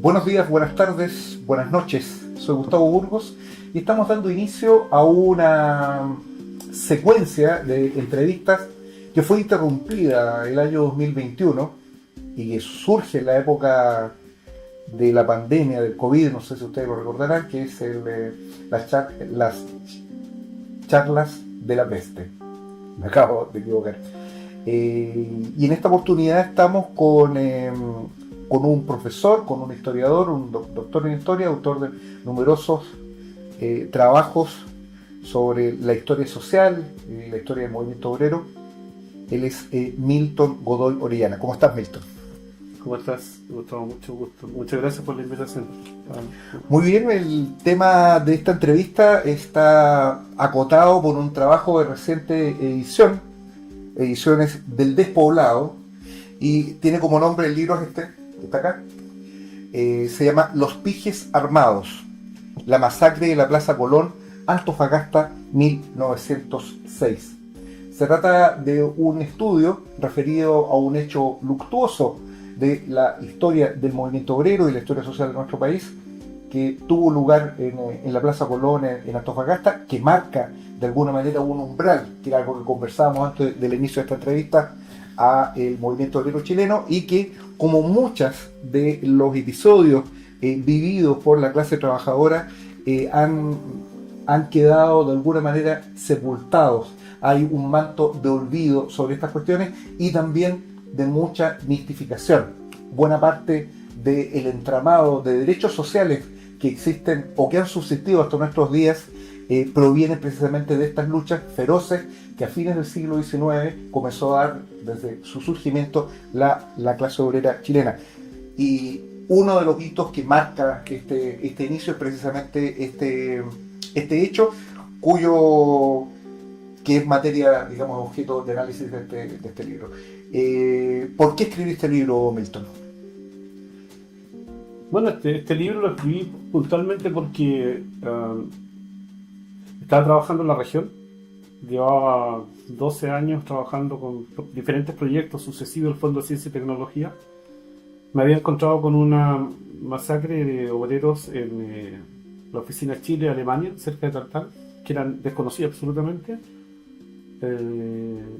Buenos días, buenas tardes, buenas noches. Soy Gustavo Burgos y estamos dando inicio a una secuencia de entrevistas que fue interrumpida el año 2021 y que surge en la época de la pandemia del COVID, no sé si ustedes lo recordarán, que es las charlas de la peste. Me acabo de equivocar. Y en esta oportunidad estamos con un profesor, con un historiador, un doctor en historia, autor de numerosos trabajos sobre la historia social y la historia del movimiento obrero. Él es Milton Godoy Orellana. ¿Cómo estás, Milton? ¿Cómo estás, Gustavo? Mucho gusto. Muchas gracias por la invitación. Muy bien, el tema de esta entrevista está acotado por un trabajo de reciente edición, Ediciones del Despoblado, y tiene como nombre el libro que está acá. Se llama Los Pijes Armados, la masacre de la Plaza Colón, Antofagasta, 1906. Se trata de un estudio referido a un hecho luctuoso de la historia del movimiento obrero y la historia social de nuestro país, que tuvo lugar en la Plaza Colón, en Antofagasta, que marca de alguna manera un umbral, que era algo que conversábamos antes del inicio de esta entrevista, a el movimiento obrero chileno, y que, como muchas de los episodios vividos por la clase trabajadora, han quedado de alguna manera sepultados. Hay un manto de olvido sobre estas cuestiones y también de mucha mistificación. Buena parte del entramado de derechos sociales que existen o que han subsistido hasta nuestros días provienen precisamente de estas luchas feroces que a fines del siglo XIX comenzó a dar desde su surgimiento la clase obrera chilena. Y uno de los hitos que marca este inicio es precisamente este hecho, que es materia, digamos, objeto de análisis de este libro. ¿Por qué escribí este libro, Milton? Bueno, este libro lo escribí puntualmente porque estaba trabajando en la región. Llevaba 12 años trabajando con diferentes proyectos sucesivos del Fondo de Ciencia y Tecnología. Me había encontrado con una masacre de obreros en la oficina Chile, Alemania, cerca de Tartal, que eran desconocidas absolutamente.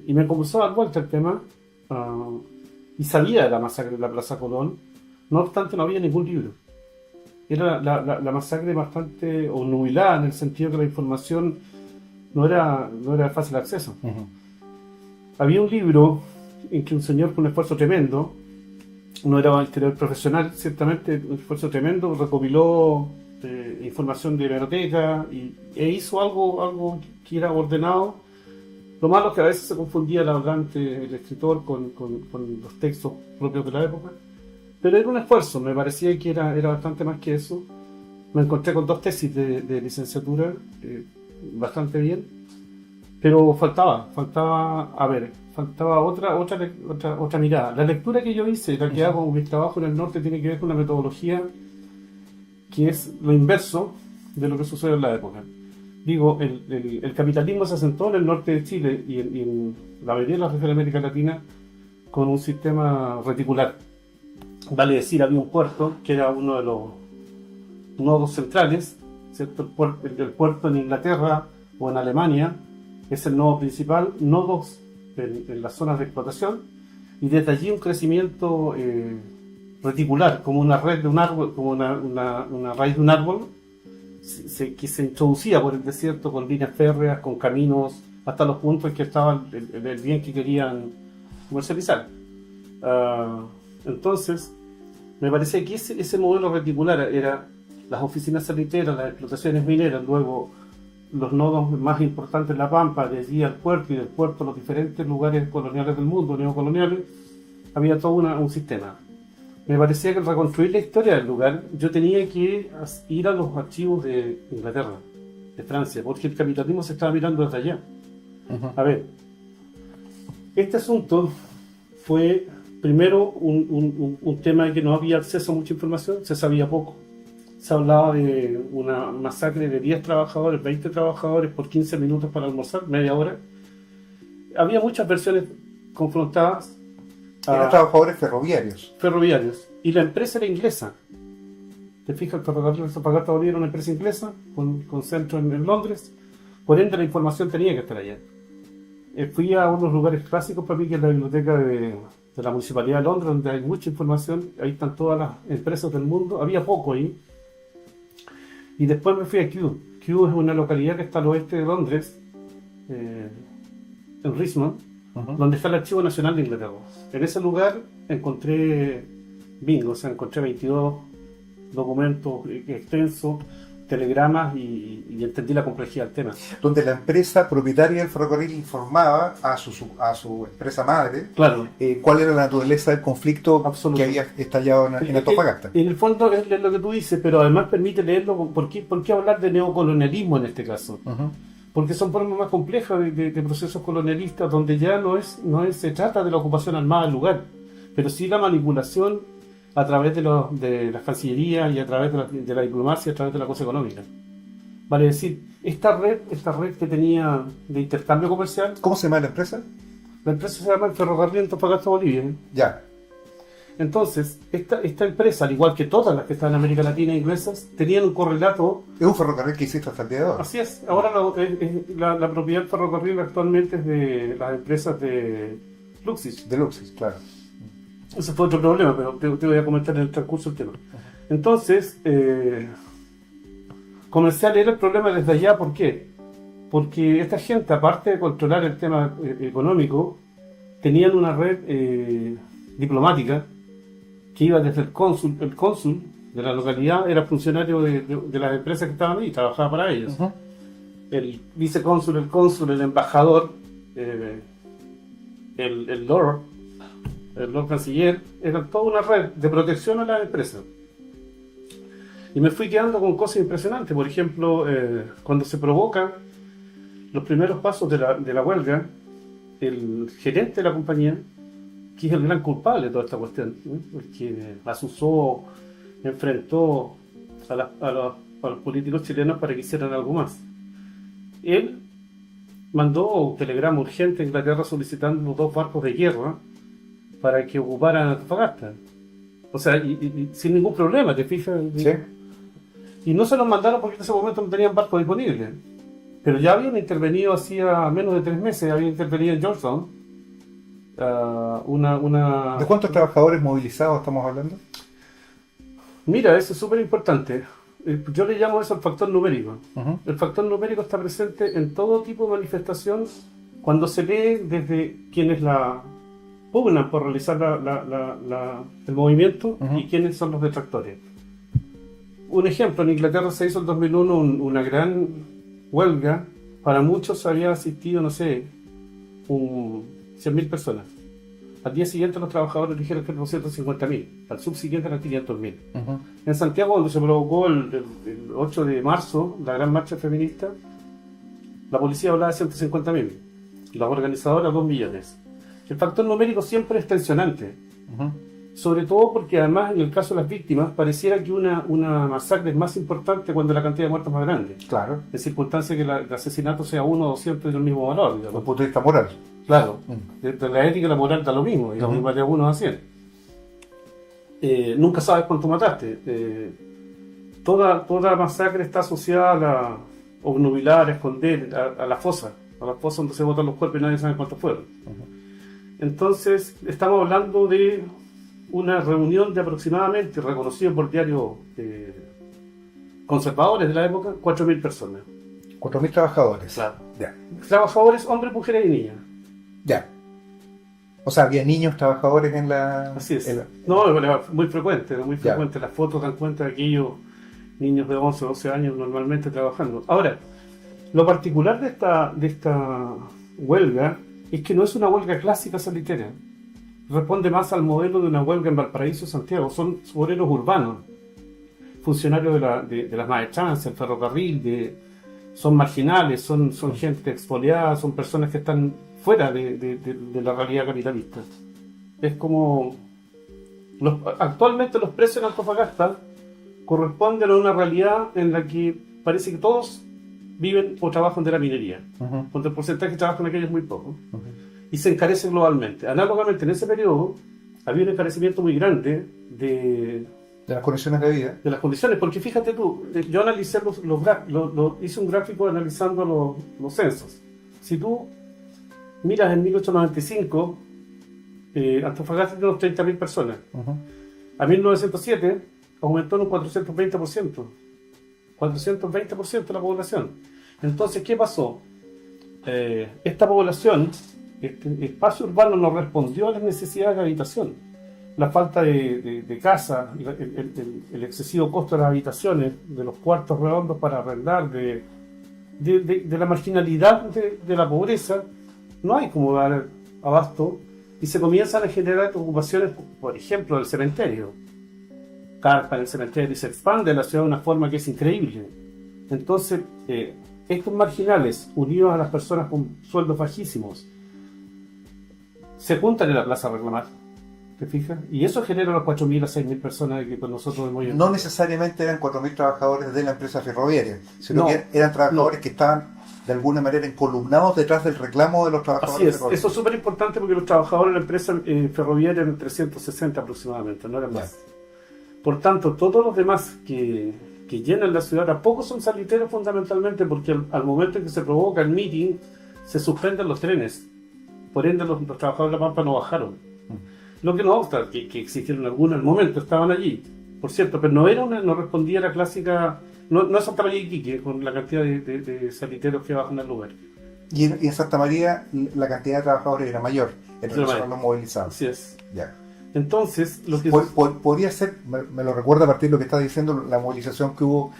Y me comenzó a dar vuelta el tema y sabía de la masacre de la Plaza Colón. No obstante, no había ningún libro. Era la masacre bastante obnubilada, en el sentido que la información no era de fácil acceso. Uh-huh. Había un libro en que un señor con un esfuerzo tremendo, no era un historiador profesional, ciertamente un esfuerzo tremendo, recopiló información de biblioteca e hizo algo que era ordenado. Lo malo es que a veces se confundía el escritor con los textos propios de la época. Pero era un esfuerzo, me parecía que era bastante más que eso. Me encontré con 2 tesis de licenciatura, bastante bien, pero faltaba otra mirada. La lectura que yo hice, la que hago en mi trabajo en el norte, tiene que ver con una metodología que es lo inverso de lo que sucede en la época. Digo, el capitalismo se asentó en el norte de Chile y en la mayoría de las regiones de América Latina con un sistema reticular. Vale decir, había un puerto que era uno de los nodos centrales, ¿cierto? El puerto en Inglaterra o en Alemania es el nodo principal, nodos en las zonas de explotación, y desde allí un crecimiento reticular, como una red de un árbol, como una raíz de un árbol, que se introducía por el desierto con líneas férreas, con caminos, hasta los puntos en que estaba el bien que querían comercializar. Entonces, me parecía que ese modelo reticular era las oficinas salitreras, las explotaciones mineras, luego los nodos más importantes en La Pampa, de allí al puerto y del puerto a los diferentes lugares coloniales del mundo, neocoloniales, había todo un sistema. Me parecía que al reconstruir la historia del lugar, yo tenía que ir a los archivos de Inglaterra, de Francia, porque el capitalismo se estaba mirando desde allá. Uh-huh. A ver, este asunto fue primero un tema de que no había acceso a mucha información, se sabía poco. Se hablaba de una masacre de 10 trabajadores, 20 trabajadores por 15 minutos para almorzar, media hora. Había muchas versiones confrontadas. Eran trabajadores ferroviarios. Y la empresa era inglesa. Te fijas, el ferrocarril Antofagasta Bolivia era una empresa inglesa con centro en Londres, por ende la información tenía que estar allá. Fui a unos lugares clásicos para mí, que es la biblioteca de la Municipalidad de Londres, donde hay mucha información, ahí están todas las empresas del mundo, había poco ahí. Y después me fui a Kew. Kew es una localidad que está al oeste de Londres, en Richmond, donde está el Archivo Nacional de Inglaterra. En ese lugar encontré bingo, o sea, encontré 22 documentos extensos, telegramas y entendí la complejidad del tema. Donde la empresa propietaria del ferrocarril informaba a su empresa madre, Claro, cuál era la naturaleza del conflicto Absoluto. que había estallado en Antofagasta. En el fondo es lo que tú dices, pero además permite leerlo. ¿Por qué hablar de neocolonialismo en este caso? Porque son formas más complejas de procesos colonialistas, donde ya se trata de la ocupación armada del lugar, pero sí la manipulación a través de la Cancillería y a través de la diplomacia, a través de la cosa económica. Vale decir, esta red que tenía de intercambio comercial, ¿Cómo se llama la empresa? la empresa se llama el Ferrocarril Antofagasta Bolivia. Ya. Entonces, esta empresa, al igual que todas las que están en América Latina e inglesas, tenían un correlato. Es un ferrocarril que existe hasta el día de hoy. Así es, ahora la propiedad del ferrocarril actualmente es de las empresas de Fluxys. De Luxis, claro. Ese fue otro problema, pero te voy a comentar en el transcurso del tema. Entonces, comercial era el problema desde allá. ¿Por qué? Porque esta gente, aparte de controlar el tema económico, tenían una red diplomática que iba desde el cónsul de la localidad, era funcionario de las empresas que estaban ahí, trabajaba para ellos. El vicecónsul, el cónsul, el embajador, el Lord Canciller, eran toda una red de protección a las empresas. Y me fui quedando con cosas impresionantes. Por ejemplo, cuando se provocan los primeros pasos de la huelga, el gerente de la compañía, que es el gran culpable de toda esta cuestión, ¿no? El que asusó, enfrentó a los políticos chilenos para que hicieran algo más. Él mandó un telegrama urgente a Inglaterra solicitando 2 barcos de guerra para que ocuparan Antofagasta. O sea, y sin ningún problema, ¿te fijas? ¿Sí? Y no se los mandaron porque en ese momento no tenían barcos disponibles. Pero ya habían intervenido hacía menos de 3 meses, habían intervenido en Georgetown. ¿De cuántos trabajadores movilizados estamos hablando? Mira, eso es súper importante. Yo le llamo eso el factor numérico. El factor numérico está presente en todo tipo de manifestación cuando se lee desde quienes la pugnan por realizar el movimiento y quienes son los detractores. Un ejemplo, en Inglaterra se hizo en 2001 una gran huelga. Para muchos había asistido, no sé, 100.000 personas. Al día siguiente los trabajadores dijeron que eran 250.000, al subsiguiente eran 500.000. En Santiago, donde se provocó el 8 de marzo la gran marcha feminista, la policía hablaba de 150.000, las organizadoras 2 millones. El factor numérico siempre es tensionante, sobre todo porque además en el caso de las víctimas pareciera que una masacre es más importante cuando la cantidad de muertos es más grande. Claro. En circunstancia que el asesinato sea 1 o 200 del mismo valor, Desde digamos. el punto de vista moral. Claro, de la ética y la moral da lo mismo, digamos, igual de 1 a 100. Nunca sabes cuánto mataste. Toda masacre está asociada a la obnubilar, a esconder, a la fosa donde se botan los cuerpos y nadie sabe cuántos fueron. Entonces, estamos hablando de una reunión de aproximadamente, reconocido por diarios conservadores de la época, 4.000 personas. 4.000 trabajadores. Claro. Ya. Trabajadores, hombres, mujeres y niñas. Ya. O sea, había niños trabajadores en la... Así es. en la- No, era muy frecuente, Ya. Las fotos dan cuenta de aquellos niños de 11 o 12 años normalmente trabajando. Ahora, lo particular de esta huelga es que no es una huelga clásica sanitaria. Responde más al modelo de una huelga en Valparaíso, Santiago. Son obreros urbanos, funcionarios de las maestranzas, el ferrocarril, son marginales, son gente expoliada, son personas que están fuera de la realidad capitalista. Es como... actualmente los precios en Antofagasta corresponden a una realidad en la que parece que todos viven o trabajan de la minería, cuando el porcentaje que trabajan aquellos es muy poco, y se encarece globalmente. Análogamente, en ese periodo había un encarecimiento muy grande de De las condiciones de vida. De las condiciones, porque fíjate tú, yo analicé hice un gráfico analizando los censos. Si tú miras en 1895, Antofagasta tiene unos 30.000 personas. Uh-huh. A 1907 aumentó en un 420%. 420% de la población. Entonces, ¿qué pasó? Esta población, este espacio urbano no respondió a las necesidades de habitación. La falta de casa, el excesivo costo de las habitaciones, de los cuartos redondos para arrendar, de la marginalidad de la pobreza, no hay como dar abasto y se comienzan a generar ocupaciones, por ejemplo, del cementerio. Carpa en el cementerio y se expande la ciudad de una forma que es increíble. Entonces, estos marginales, unidos a las personas con sueldos bajísimos, se juntan en la plaza a reclamar. ¿Te fijas? Y eso genera los 4.000 a 6.000 personas que con nosotros hemos... No necesariamente eran 4.000 trabajadores de la empresa ferroviaria, sino que eran trabajadores que estaban de alguna manera encolumnados detrás del reclamo de los trabajadores. Así es, ferroviarios. Eso es súper importante porque los trabajadores de la empresa ferroviaria eran 360 aproximadamente, no eran más. Por tanto, todos los demás que llenan la ciudad a poco son saliteros fundamentalmente porque al momento en que se provoca el meeting se suspenden los trenes. Por ende, los trabajadores de La Pampa no bajaron. Lo que no obsta, que existieron algunos en el momento, estaban allí, por cierto, pero no respondía a la clásica, no es Santa María de Iquique, con la cantidad de saliteros que bajan al lugar. Y en Santa María la cantidad de trabajadores era mayor, en relación a los movilizados. Así es. Ya. Entonces, lo que... Podría ser, me lo recuerda a partir de lo que está diciendo, la movilización que hubo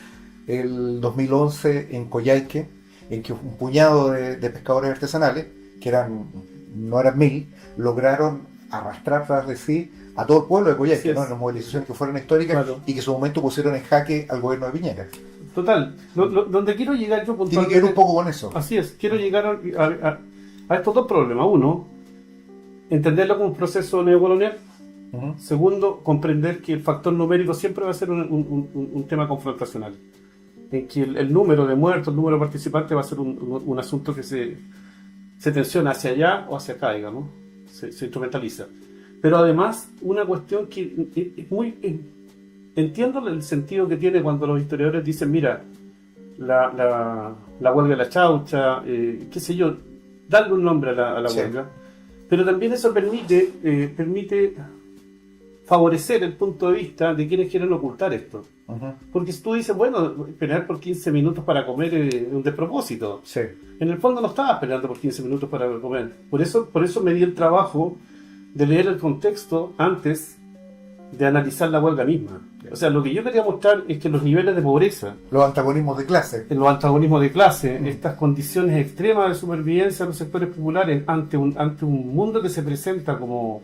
el 2011 en Coyhaique, en que un puñado de pescadores artesanales, que no eran 1.000, lograron arrastrar tras de sí a todo el pueblo de Coyhaique, ¿no? En las movilizaciones que fueron históricas, claro, y que en su momento pusieron en jaque al gobierno de Piñera. Total. Donde quiero llegar yo puntualmente... Tiene que ver un poco con eso. Así es. Quiero llegar a estos dos problemas. Uno, entenderlo como un proceso neocolonial. Uh-huh. Segundo, comprender que el factor numérico siempre va a ser un tema confrontacional. En que el número de muertos, el número de participantes va a ser un asunto que se tensiona hacia allá o hacia acá, digamos. Se instrumentaliza. Pero además, una cuestión que es muy... entiendo el sentido que tiene cuando los historiadores dicen, mira, la huelga de la chaucha, qué sé yo, darle un nombre a la huelga. Pero también eso permite favorecer el punto de vista de quienes quieren ocultar esto. Uh-huh. Porque si tú dices, bueno, esperar por 15 minutos para comer es un despropósito. Sí. En el fondo no estaba esperando por 15 minutos para comer. Por eso me di el trabajo de leer el contexto antes de analizar la huelga misma. O sea, lo que yo quería mostrar es que los niveles de pobreza, los antagonismos de clase, estas condiciones extremas de supervivencia de los sectores populares ante un mundo que se presenta como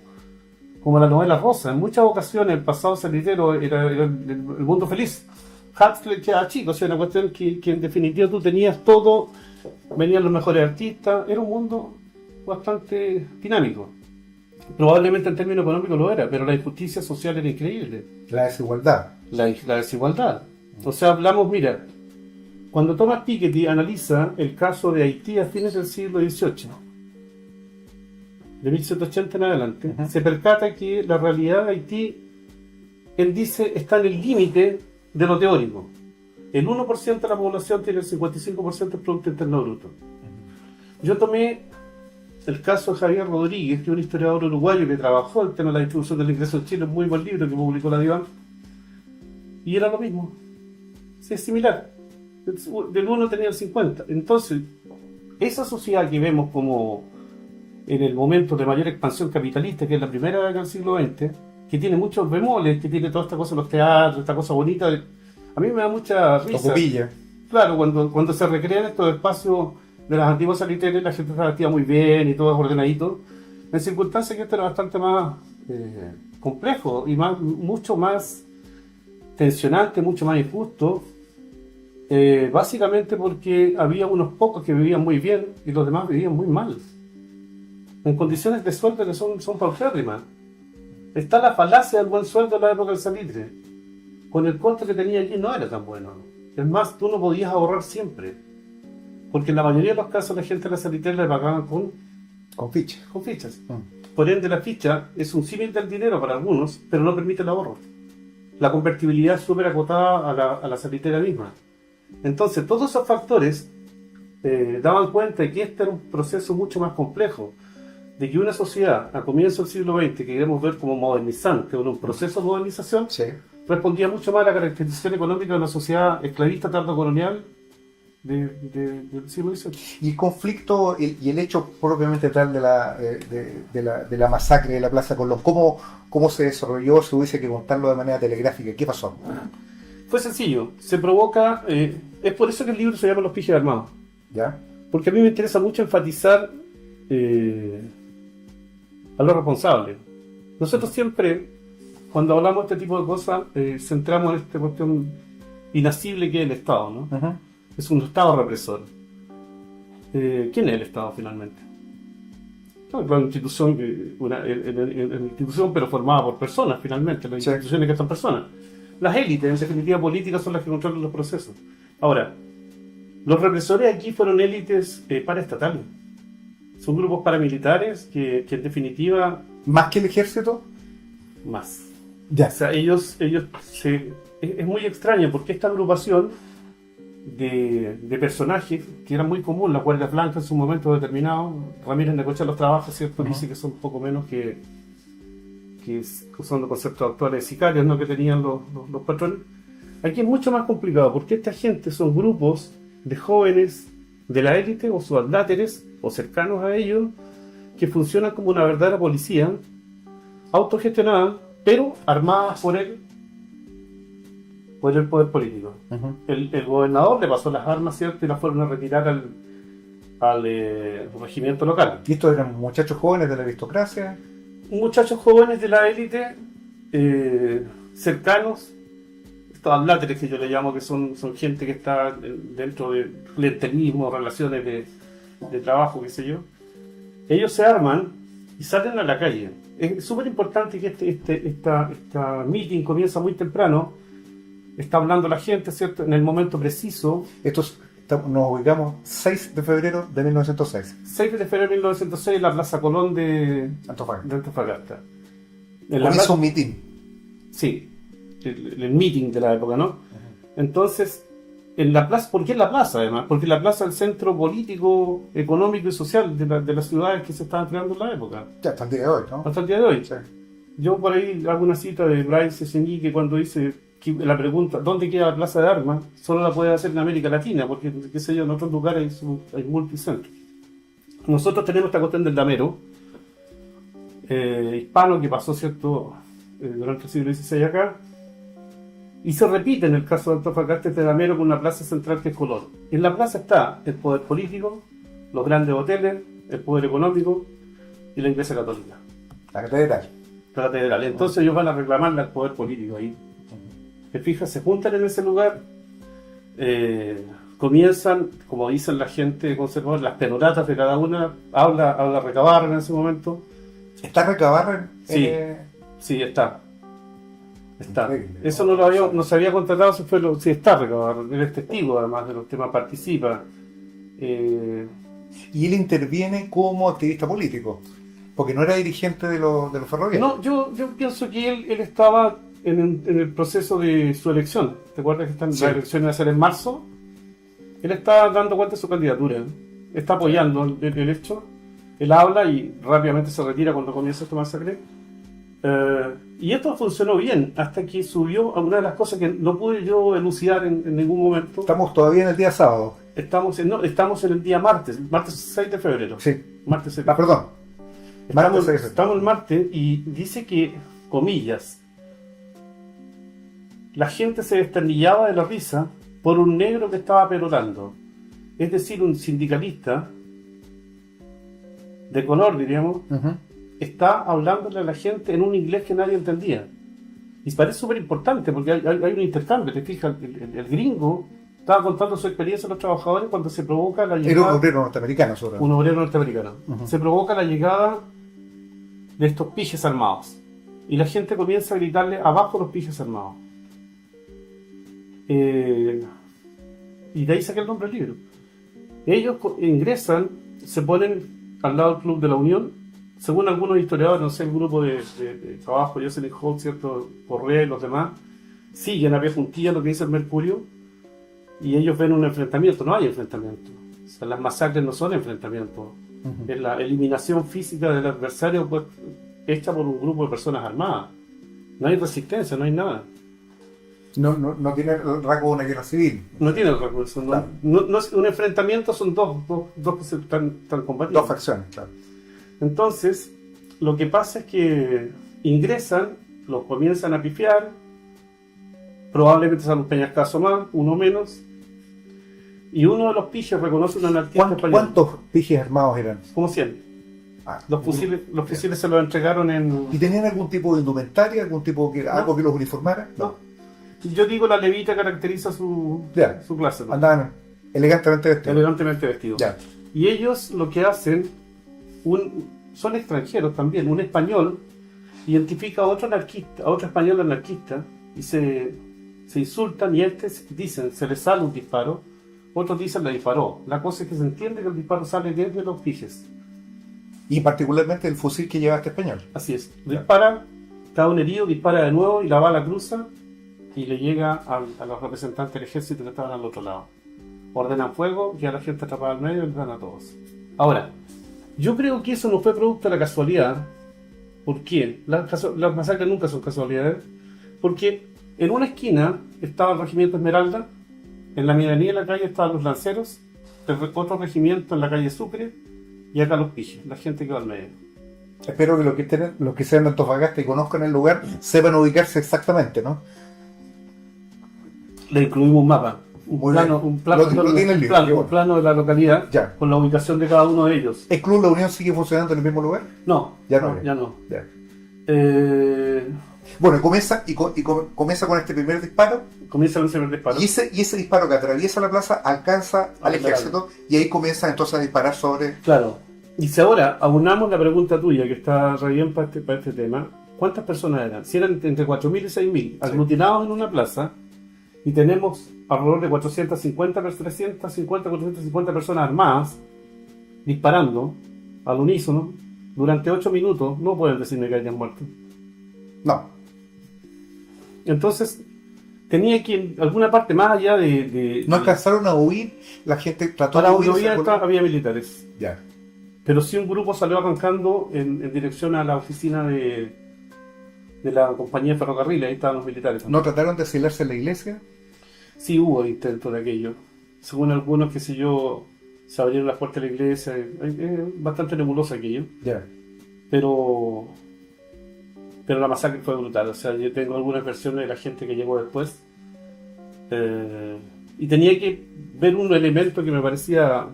la novela rosa. En muchas ocasiones el pasado salitero era el mundo feliz. Huxley quedaba chico, o sea, una cuestión que en definitiva tú tenías todo, venían los mejores artistas, era un mundo bastante dinámico. Probablemente en términos económicos lo era, pero la injusticia social era increíble. La desigualdad. La desigualdad. O sea, hablamos, mira, cuando Thomas Piketty analiza el caso de Haití a fines del siglo XVIII, de 1780 en adelante, uh-huh, se percata que la realidad de Haití, él dice, está en el límite de lo teórico. El 1% de la población tiene el 55% del Producto Interno Bruto. Uh-huh. Yo tomé el caso de Javier Rodríguez, que es un historiador uruguayo que trabajó el tema de la distribución del ingreso en Chile, un muy buen libro que publicó la DIVAN, y era lo mismo. Sí, es similar. Del 1 tenía el 50. Entonces, esa sociedad que vemos como en el momento de mayor expansión capitalista, que es la primera década del siglo XX, que tiene muchos bemoles, que tiene toda esta cosa de los teatros, esta cosa bonita, a mí me da mucha risa. Claro, cuando se recrean estos espacios de las antiguas saliteras, la gente está vestida muy bien y todo es ordenadito, en circunstancias que esto era bastante más complejo y mucho más tensionante, mucho más injusto, básicamente porque había unos pocos que vivían muy bien y los demás vivían muy mal, en condiciones de sueldo que son paupérrimas. Está la falacia del buen sueldo en la época del salitre. Con el costo que tenía allí no era tan bueno. Es más, tú no podías ahorrar siempre. Porque en la mayoría de los casos la gente de la salitera le pagaban con fichas. Por ende, la ficha es un símil del dinero para algunos, pero no permite el ahorro. la convertibilidad es súper acotada a la salitera misma. Entonces, todos esos factores daban cuenta de que este era un proceso mucho más complejo, de que una sociedad a comienzos del siglo XX, que queremos ver como modernizante o en un proceso de modernización, Sí. respondía mucho más a la caracterización económica de una sociedad esclavista tardocolonial del siglo XVIII. Y el conflicto y el hecho propiamente tal de la masacre de la Plaza Colón, ¿cómo se desarrolló? Si hubiese que contarlo de manera telegráfica, ¿qué pasó? Fue sencillo, se provoca, es por eso que el libro se llama Los Pijes Armados, ¿Ya? porque a mí me interesa mucho enfatizar a los responsables. Nosotros siempre, cuando hablamos de este tipo de cosas, centramos en esta cuestión inasible que es el Estado, ¿no? Uh-huh. Es un Estado represor. ¿Quién es el Estado finalmente? No, es una institución, una institución pero formada por personas finalmente, las Sí. instituciones que están personas. Las élites, en definitiva políticas, son las que controlan los procesos. Ahora, los represores aquí fueron élites paraestatales. Son grupos paramilitares que en definitiva, ¿Más que el ejército? más. Ya. O sea, es muy extraño porque esta agrupación de personajes que eran muy común, la Guardia Blanca en su momento determinado, Ramírez Necochea los trabaja, ¿cierto? Dice que son poco menos que usando conceptos actuales de sicarios, ¿no? Que tenían los patrones. Aquí es mucho más complicado porque esta gente son grupos de jóvenes de la élite o subalternos o cercanos a ellos que funcionan como una verdadera policía autogestionada, pero armadas por el poder político. Uh-huh. El gobernador le pasó las armas, ¿cierto? Y las fueron a retirar al regimiento local. ¿Y estos eran muchachos jóvenes de la aristocracia? Muchachos jóvenes de la élite, cercanos, estos adláteres que yo le llamo, que son gente que está dentro de clientelismo, relaciones de trabajo, qué sé yo. Ellos se arman y salen a la calle. Es súper importante que esta meeting comienza muy temprano. Está hablando la gente, ¿cierto? En el momento preciso. Nos ubicamos 6 de febrero de 1906. 6 de febrero de 1906, en la Plaza Colón de Antofagasta. Antofagasta. Comienza un mitin. Sí, el meeting de la época, ¿no? Entonces, en la plaza, ¿por qué en la plaza además? Porque la plaza es el centro político, económico y social de las ciudades que se estaban creando en la época. Ya, hasta el día de hoy, ¿no? Hasta el día de hoy. Sí. Yo por ahí hago una cita de Bryce Señí que cuando dice que la pregunta ¿dónde queda la Plaza de Armas? Solo la puede hacer en América Latina, porque qué sé yo, en otros lugares hay multicentros. Nosotros tenemos esta cuestión del damero hispano que pasó, ¿cierto?, durante el siglo XVI acá, y se repite en el caso de Antofagasta este damero con una plaza central que es Colón. En la plaza está el poder político, los grandes hoteles, el poder económico y la Iglesia Católica, La catedral. la catedral. Entonces ellos van a reclamarle al poder político ahí. ¿Te fijas? Se juntan en ese lugar, comienzan, como dicen la gente conservadora, las penoratas de cada una. Habla Recabarren en ese momento. ¿Está Recabarren? Sí. Sí, está. Increíble. Eso no se había contratado, sí está Recabarren. Él es testigo además de los temas, participa. Y él interviene como activista político, porque no era dirigente de los ferroviarios. No, yo pienso que él estaba en el proceso de su elección. ¿Te acuerdas que Sí. las elecciones van a ser en marzo? Él está dando cuenta de su candidatura. Está apoyando el hecho. Él habla y rápidamente se retira cuando comienza esta masacre. Y esto funcionó bien hasta que subió a una de las cosas que no pude yo elucidar en ningún momento. Estamos todavía en el día sábado. Estamos en el día martes 6 de febrero. Sí. Martes 6 de Perdón. Martes 6. Estamos el martes y dice que, comillas, la gente se desternillaba de la risa por un negro que estaba perorando. Es decir, un sindicalista de color, diríamos, Uh-huh. está hablándole a la gente en un inglés que nadie entendía. Y parece súper importante porque hay un intercambio. Te fijas, el gringo estaba contando su experiencia a los trabajadores cuando se provoca la Era un llegada. obrero norteamericano, sobre todo. Un obrero norteamericano. Ujú. Se provoca la llegada de estos pijes armados. Y la gente comienza a gritarle abajo los pijes armados. Y de ahí saqué el nombre del libro. Ellos ingresan, se ponen al lado del Club de la Unión. Según algunos historiadores, no sé, el grupo de trabajo, Jocelyn Holt, cierto, Correa y los demás, siguen a pie juntilla lo que dice el Mercurio y ellos ven un enfrentamiento. No hay enfrentamiento. O sea, las masacres no son enfrentamientos. Es la eliminación física del adversario, pues, hecha por un grupo de personas armadas. No hay resistencia, no hay nada. No tiene el rasgo de una guerra civil. No tiene recursos. Claro. No es un enfrentamiento, son dos que se están combatiendo. Dos facciones, claro. Entonces, lo que pasa es que ingresan, los comienzan a pifiar, probablemente sale un peñascazo más, uno menos, y uno de los pijes reconoce un anarquista español. ¿Cuántos pijes armados eran? Como 100. Ah, Los fusiles se los entregaron en... ¿Y tenían algún tipo de indumentaria, algo que los uniformara? No. Yo digo, la levita caracteriza su clase, ¿no? Andaban elegantemente vestidos. Elegantemente vestidos. Ya. Y ellos lo que hacen, son extranjeros también. Un español identifica a otro anarquista, a otro español anarquista, y se insultan, y dicen, se les sale un disparo, otros dicen, le disparó. La cosa es que se entiende que el disparo sale desde los pijes. Y particularmente el fusil que lleva este español. Así es. Dispara, cada un herido, dispara de nuevo, y la bala cruza, y le llega a los representantes del ejército que estaban al otro lado. Ordenan fuego, y a la gente atrapada al medio y les dan a todos. Ahora, yo creo que eso no fue producto de la casualidad. ¿Por qué? Las masacres nunca son casualidades. Porque en una esquina estaba el regimiento Esmeralda, en la medianía de la calle estaban los lanceros, otro regimiento en la calle Sucre, y acá los pijes, la gente que va al medio. Espero que los que sean de Antofagasta y conozcan el lugar sepan ubicarse exactamente, ¿no? Le incluimos un mapa, un plano de la localidad, ya, con la ubicación de cada uno de ellos. ¿El Club La Unión sigue funcionando en el mismo lugar? No, ya no. Ya. Bueno, comienza con este primer disparo. Comienza con ese primer disparo. Y ese disparo que atraviesa la plaza alcanza al ejército, y ahí comienza entonces a disparar sobre... Claro. Y si ahora aunamos la pregunta tuya, que está re bien para este tema, ¿cuántas personas eran? Si eran entre 4.000 y 6.000 aglutinados en una plaza, y tenemos alrededor de 450 personas armadas disparando al unísono durante 8 minutos, no pueden decirme que hayan muerto. No. Entonces, tenía que en alguna parte más allá de no alcanzaron a huir, la gente trató de huir. Había militares. Ya. Pero sí un grupo salió arrancando en dirección a la oficina de la compañía de ferrocarriles, ahí estaban los militares también. ¿No trataron de asilarse en la iglesia? Sí hubo intento de aquello. Según algunos, qué sé yo, se abrieron las puertas de la iglesia. Es bastante nebuloso aquello. Ya. Pero la masacre fue brutal. O sea, yo tengo algunas versiones de la gente que llegó después. Y tenía que ver un elemento que me parecía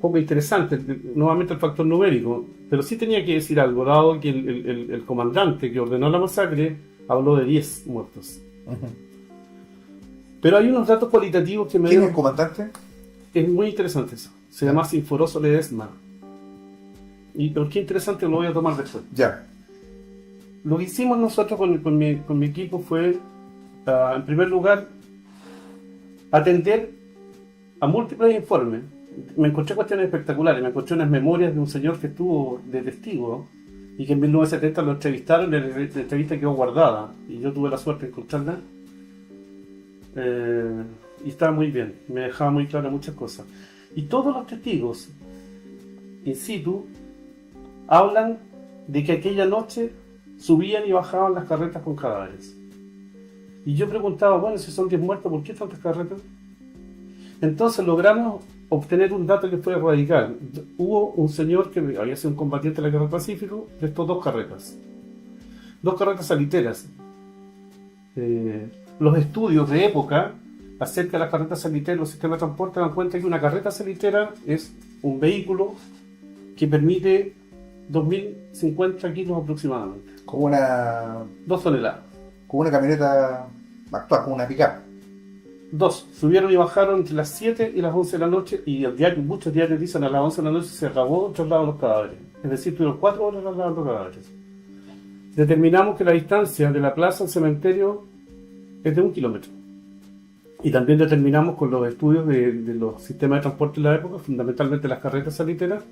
poco interesante, nuevamente el factor numérico, pero sí tenía que decir algo, dado que el comandante que ordenó la masacre habló de 10 muertos. Pero hay unos datos cualitativos que me... ¿Quién es el comandante? Es muy interesante eso. Se llama Sinforoso Ledesma. ¿Y por qué interesante? Lo voy a tomar después. Ya. Lo que hicimos nosotros con mi equipo fue, en primer lugar, atender a múltiples informes. Me encontré cuestiones espectaculares. Me encontré unas memorias de un señor que estuvo de testigo y que en 1970 lo entrevistaron, y la entrevista quedó guardada y yo tuve la suerte de encontrarla. Y estaba muy bien, me dejaba muy claras muchas cosas. Y todos los testigos in situ hablan de que aquella noche subían y bajaban las carretas con cadáveres. Y yo preguntaba, bueno, si son 10 muertos, ¿por qué tantas carretas? Entonces logramos obtener un dato que fue radical. Hubo un señor que había sido un combatiente de la Guerra del Pacífico, prestó 2 carretas saliteras. Los estudios de época acerca de las carretas saliteras y los sistemas de transporte dan cuenta que una carreta salitera es un vehículo que permite 2.050 kilos aproximadamente. Como una... 2 toneladas. Como una camioneta actual, como una pick-up. 2. Subieron y bajaron entre las 7 y las 11 de la noche, y muchos diarios dicen a las 11 de la noche se acabó el traslado de los cadáveres. Es decir, tuvieron 4 horas trasladando cadáveres. Determinamos que la distancia de la plaza al cementerio es de 1 kilómetro. Y también determinamos con los estudios de los sistemas de transporte de la época, fundamentalmente las carretas saliteras,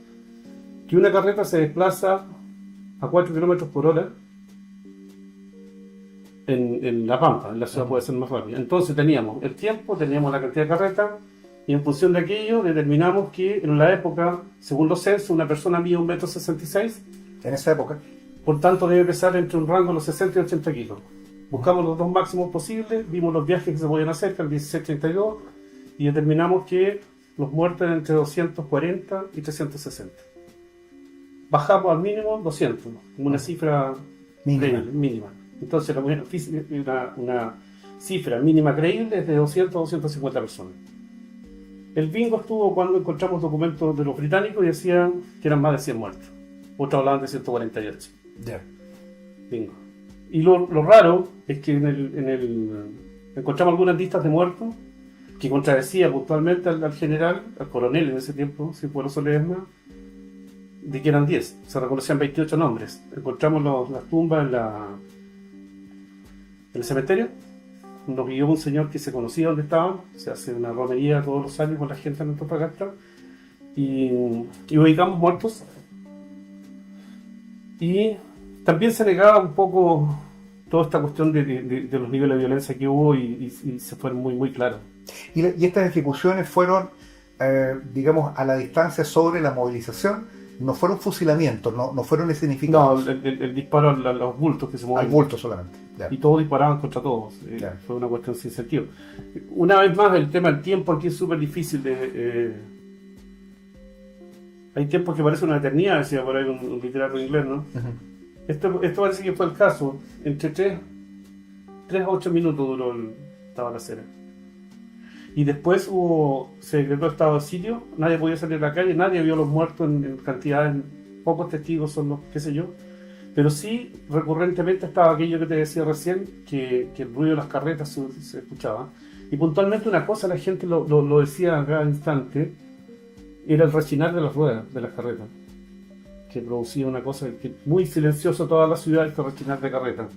que una carreta se desplaza a 4 kilómetros por hora en La Pampa, en la ciudad puede ser más rápida. Entonces teníamos el tiempo, teníamos la cantidad de carretas, y en función de aquello determinamos que en la época, según los censos, una persona mide 1,66 m. En esa época. Por tanto, debe pesar entre un rango de los 60 y 80 kilos. Buscamos los dos máximos posibles, vimos los viajes que se podían hacer, que el 1632, y determinamos que los muertos eran entre 240 y 360. Bajamos al mínimo 200, como una cifra mínima. Entonces, una cifra mínima creíble es de 200 a 250 personas. El bingo estuvo cuando encontramos documentos de los británicos y decían que eran más de 100 muertos. Otros hablaban de 148. Ya. Bingo. Y lo raro es que encontramos algunas listas de muertos que contradecía puntualmente al general, al coronel en ese tiempo, Cienfuegos Ledesma, de que eran 10. Se reconocían 28 nombres. Encontramos las tumbas en el cementerio. Nos guió un señor que se conocía dónde estaban. Se hace una romería todos los años con la gente en Antofagasta. Y ubicamos muertos. Y también se negaba un poco toda esta cuestión de los niveles de violencia que hubo y se fueron muy, muy claros. Y estas ejecuciones fueron, digamos, a la distancia sobre la movilización, no fueron fusilamientos, no fueron escenificados. No, el disparo a los bultos que se movían. Al bulto solamente. Ya. Y todos disparaban contra todos. Fue una cuestión sin sentido. Una vez más, el tema del tiempo aquí es súper difícil de... hay tiempos que parecen una eternidad, decía por ahí un literato inglés, ¿no? Uh-huh. Esto parece que fue el caso. Entre 3 a 8 minutos duró esta balacera. Y después se decretó estado de sitio, nadie podía salir a la calle, nadie vio los muertos en cantidades, pocos testigos son los, qué sé yo. Pero sí, recurrentemente estaba aquello que te decía recién, que el ruido de las carretas se escuchaba. Y puntualmente una cosa, la gente lo decía a cada instante, era el rechinar de las ruedas de las carretas, que producía una cosa que muy silencioso toda la ciudad, este rechinar de carretas.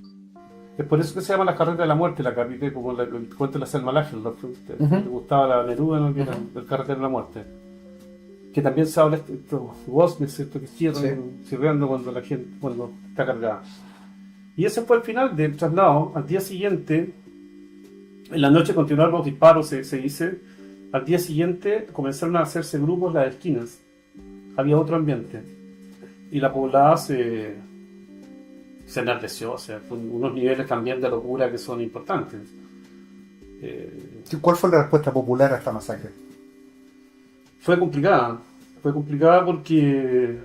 Es por eso que se llama las carretas de la muerte, la carretera, como el cuento de la Selma Lagerlöf, le gustaba la Neruda, ¿no? Que era el carretero de la muerte. Que también se habla estos goznes, ¿cierto? Que cierran cuando está cargada. Y ese fue el final del traslado. Al día siguiente, en la noche continuaron los disparos, se dice. Al día siguiente comenzaron a hacerse grupos las esquinas. Había otro ambiente. Y la poblada se enardeció, o sea, con unos niveles también de locura que son importantes. ¿Cuál fue la respuesta popular a esta masacre? Fue complicada porque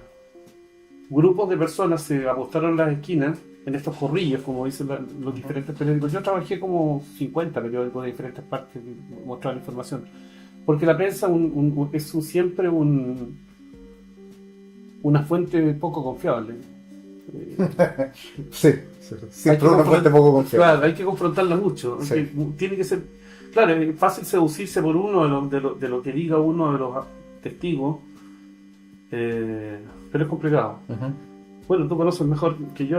grupos de personas se apostaron en las esquinas, en estos corrillos, como dicen los diferentes periódicos. Yo trabajé como 50 periódicos de diferentes partes que mostraban información. Porque la prensa es siempre una fuente poco confiable. Sí, siempre una fuente poco confiable. Claro, hay que confrontarla mucho. Sí. Tiene que ser, claro, es fácil seducirse por uno de lo que diga uno de los testigos, pero es complicado. Uh-huh. Bueno, tú conoces mejor que yo.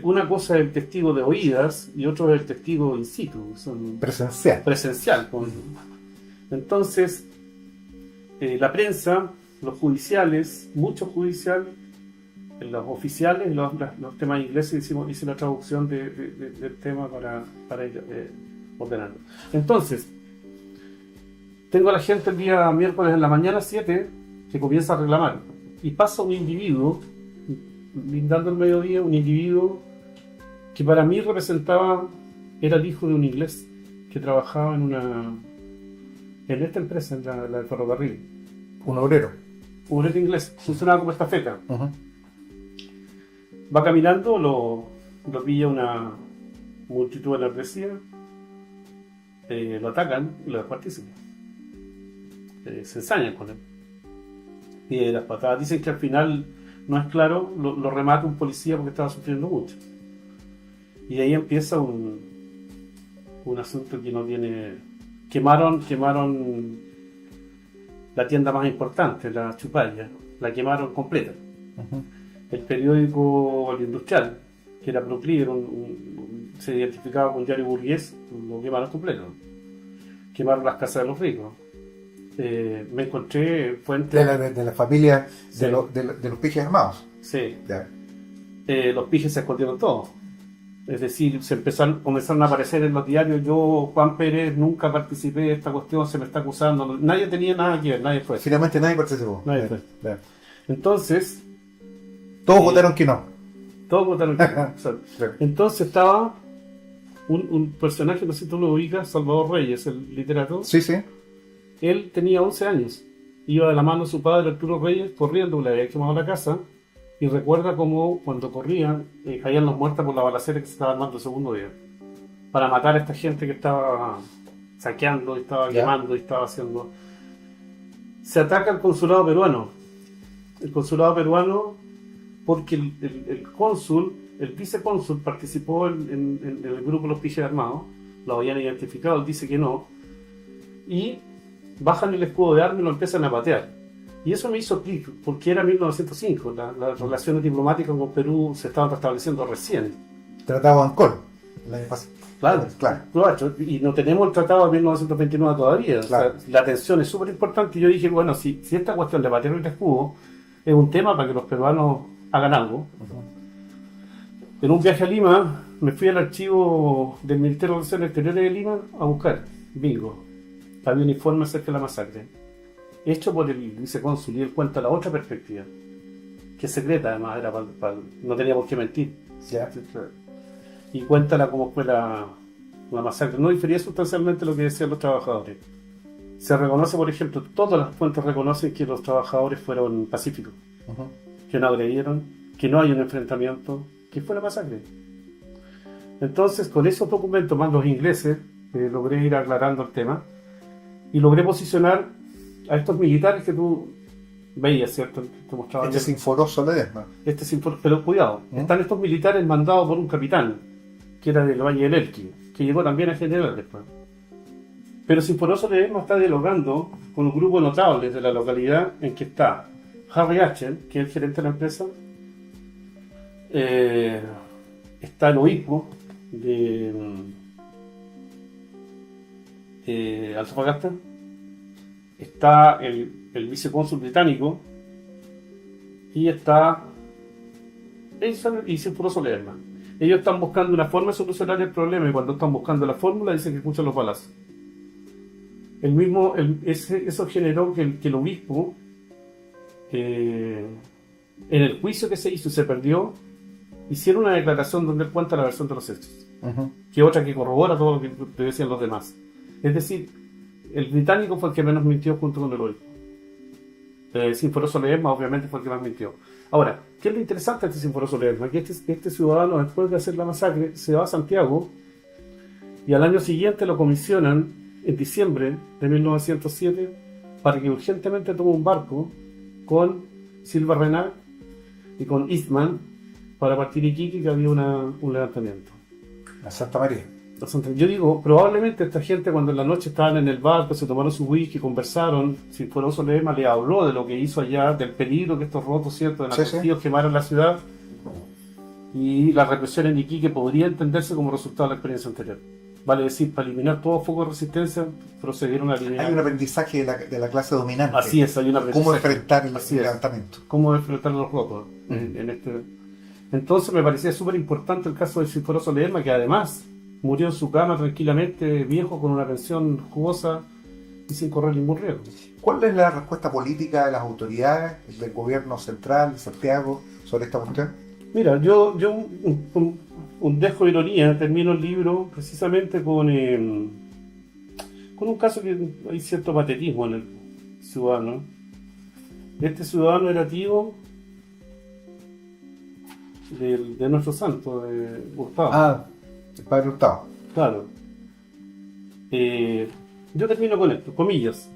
Una cosa es el testigo de oídas y otro es el testigo in situ. Presencial. Entonces, la prensa, los judiciales, muchos judiciales, los oficiales, los temas ingleses, hice la traducción del tema para ordenarlo. Entonces, tengo a la gente el día miércoles en la mañana 7 que comienza a reclamar. Y pasa un individuo, lindando el mediodía, un individuo que para mí era el hijo de un inglés que trabajaba en esta empresa, en la del ferrocarril. Un obrero inglés, funcionaba como estafeta. Uh-huh. Va caminando, lo pilla una multitud enardecida, lo atacan y lo descuartizan. Se ensañan con él. Y las patadas dicen que al final no es claro, lo remata un policía porque estaba sufriendo mucho. Y ahí empieza un asunto que no tiene... Quemaron la tienda más importante, la Chupalla, la quemaron completa. Uh-huh. El periódico El Industrial, que era Proclive, se identificaba con diario burgués, lo quemaron completo. Quemaron las casas de los ricos. Me encontré fuentes de la familia sí. de los pijes armados. Sí. Los pijes se escondieron todos. Es decir, comenzaron a aparecer en los diarios, yo, Juan Pérez, nunca participé de esta cuestión, se me está acusando, nadie tenía nada que ver, nadie fue. Finalmente nadie participó. Nadie fue. Bien. Entonces, Todos votaron que no. todos votaron que no. Claro. Entonces estaba un personaje, no sé si tú lo ubicas, Salvador Reyes, el literato. Sí, sí. Él tenía 11 años, iba de la mano de su padre, Arturo Reyes, corriendo, le había quemado la casa, y recuerda cómo cuando corrían, caían los muertos por la balacera que se estaba armando el segundo día, para matar a esta gente que estaba saqueando, y estaba quemando, y estaba haciendo... Se ataca al consulado peruano. El consulado peruano, porque el cónsul, el vicecónsul participó en el grupo de los pijes armados, lo habían identificado, él dice que no, y bajan el escudo de armas y lo empiezan a patear. Y eso me hizo clic, porque era 1905, las relaciones diplomáticas con Perú se estaban restableciendo recién. Tratado Ancón, el año pasado. Claro. Y no tenemos el tratado de 1929 todavía. Claro. O sea, la tensión es súper importante. Y yo dije, bueno, si esta cuestión de patear el escudo es un tema para que los peruanos hagan algo. En un viaje a Lima, me fui al archivo del Ministerio de Relaciones Exteriores de Lima a buscar. Bingo. Había un informe acerca de la masacre, hecho por el vicecónsul, y él cuenta la otra perspectiva, que es secreta además, no tenía por qué mentir. Ya. Y cuéntala cómo fue la masacre. No difería sustancialmente lo que decían los trabajadores. Se reconoce, por ejemplo, todas las fuentes reconocen que los trabajadores fueron pacíficos, que no agredieron, que no hay un enfrentamiento, que fue la masacre. Entonces, con esos documentos, más los ingleses, logré ir aclarando el tema y logré posicionar a estos militares que tú veías, ¿cierto? Te mostraba Este Sinforoso Ledesma. Pero cuidado, están estos militares mandados por un capitán, que era del Valle del Elqui, que llegó también a general después. Pero Sinforoso Ledesma está dialogando con un grupo notable de la localidad en que está Harry Achel, que es el gerente de la empresa, está el obispo de Antofagasta, está el vicecónsul británico y está y Sinforoso Ledesma. Ellos están buscando una forma de solucionar el problema, y cuando están buscando la fórmula dicen que escuchan los balazos. Eso generó que el obispo, en el juicio que se hizo y se perdió, hicieron una declaración donde él cuenta la versión de los hechos, que otra que corrobora todo lo que te decían los demás. Es decir, el británico fue el que menos mintió junto con el obispo. Sinforoso Ledesma obviamente fue el que más mintió. Ahora, ¿qué es lo interesante de este Sinforoso Ledesma? Que este ciudadano, después de hacer la masacre, se va a Santiago, y al año siguiente lo comisionan en diciembre de 1907 para que urgentemente tome un barco con Silva Renard y con Eastman para partir Iquique, que había un levantamiento. La Santa María. Yo digo, probablemente esta gente, cuando en la noche estaban en el barco, se tomaron su whisky, conversaron, Sinforoso Ledesma le habló de lo que hizo allá, del peligro que estos rotos, ¿cierto?, de los castillos quemaron la ciudad, y la represión en Iquique podría entenderse como resultado de la experiencia anterior. Vale decir, para eliminar todo foco de resistencia, procedieron a eliminar. Hay un aprendizaje de la clase dominante. Así es, hay un aprendizaje. Cómo enfrentar el levantamiento. Cómo enfrentar los rotos en este. Entonces me parecía súper importante el caso de Sinforoso Ledesma, que además murió en su cama tranquilamente, viejo, con una pensión jugosa y sin correr ningún riesgo. ¿Cuál es la respuesta política de las autoridades, del gobierno central de Santiago, sobre esta cuestión? Mira, yo un dejo de ironía, termino el libro precisamente con un caso que hay cierto patetismo en el ciudadano. Este ciudadano era tío de nuestro santo, de Hurtado. El padre Hurtado. Claro. Yo termino con esto, comillas.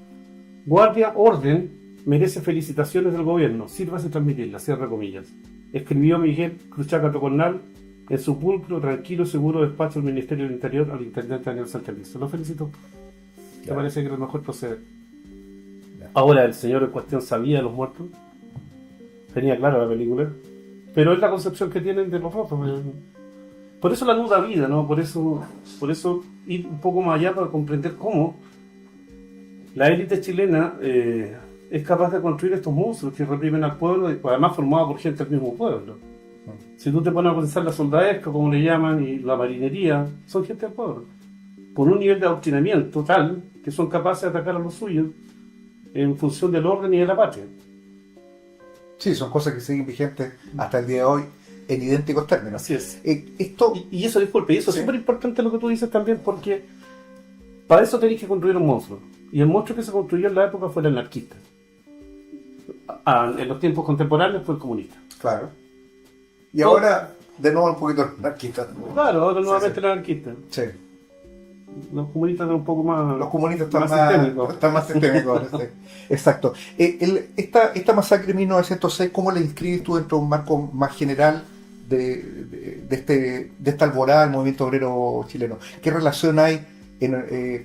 Guardia, orden, merece felicitaciones del gobierno. Sírvase transmitirla, cierra comillas. Escribió Miguel Cruchaca Tocornal en su pulcro, tranquilo y seguro despacho del Ministerio del Interior al intendente Daniel Santelice. Lo felicito. ¿Te parece que era el mejor proceder? Ahora, el señor en cuestión sabía de los muertos. Tenía clara la película. Pero es la concepción que tienen de los rotos. Por eso la nuda vida, ¿no? Por eso ir un poco más allá para comprender cómo la élite chilena es capaz de construir estos monstruos que reprimen al pueblo, y además formado por gente del mismo pueblo. Si tú te pones a pensar la soldadesca, como le llaman, y la marinería, son gente del pueblo, con un nivel de adoctrinamiento tal que son capaces de atacar a los suyos en función del orden y de la patria. Sí, son cosas que siguen vigentes hasta el día de hoy en idénticos términos. Así es. Esto, Y eso, disculpe, y eso sí, es súper importante lo que tú dices también, porque para eso tenéis que construir un monstruo. Y el monstruo que se construyó en la época fue el anarquista. En los tiempos contemporáneos fue el comunista. claro. Y ahora, de nuevo, un poquito anarquista. Claro, ahora nuevamente sí. el anarquista. Sí. Los comunistas están un poco más... Los comunistas están sistémicos. están más sistémicos ahora, sí. Exacto. Esta masacre de 1906, ¿cómo la inscribes tú dentro de un marco más general de esta alborada del movimiento obrero chileno? ¿Qué relación hay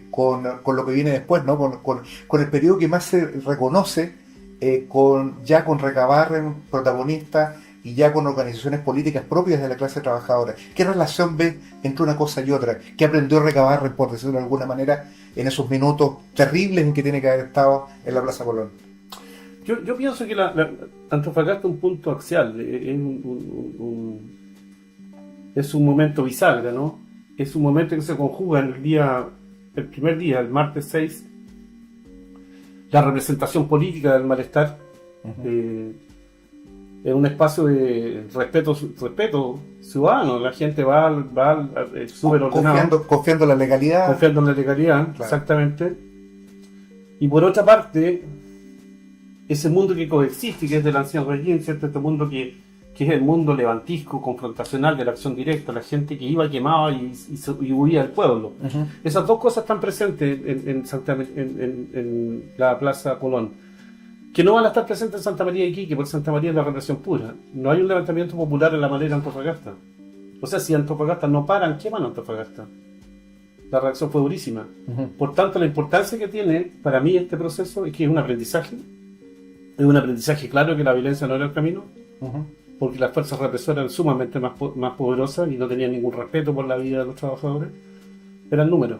con lo que viene después, ¿no? Con el periodo que más se reconoce, con Recabarren protagonista y ya con organizaciones políticas propias de la clase trabajadora? ¿Qué relación ves entre una cosa y otra? ¿Qué aprendió Recabarren, por decirlo de alguna manera, en esos minutos terribles en que tiene que haber estado en la Plaza Colón? Yo pienso que Antofagasta es un punto axial, es un momento bisagra, ¿no? Es un momento que se conjuga en el primer día, el martes 6, la representación política del malestar, en un espacio de respeto ciudadano. La gente va súper ordenado, confiando en la legalidad. confiando en la legalidad, claro. exactamente. Y por otra parte, ese mundo que coexiste, que es del anciano régimen, ¿cierto? Este mundo que es el mundo levantisco, confrontacional, de la acción directa, la gente que iba, quemaba y huía del pueblo. Esas dos cosas están presentes en la Plaza Colón, que no van a estar presentes en Santa María de Iquique, porque Santa María es la represión pura. No hay un levantamiento popular en la manera de Antofagasta. O sea, si Antofagasta no paran, queman Antofagasta. La reacción fue durísima. Por tanto, la importancia que tiene para mí este proceso es que es un aprendizaje. Es un aprendizaje claro que la violencia no era el camino, porque las fuerzas represoras eran sumamente más poderosas y no tenían ningún respeto por la vida de los trabajadores. Eran números.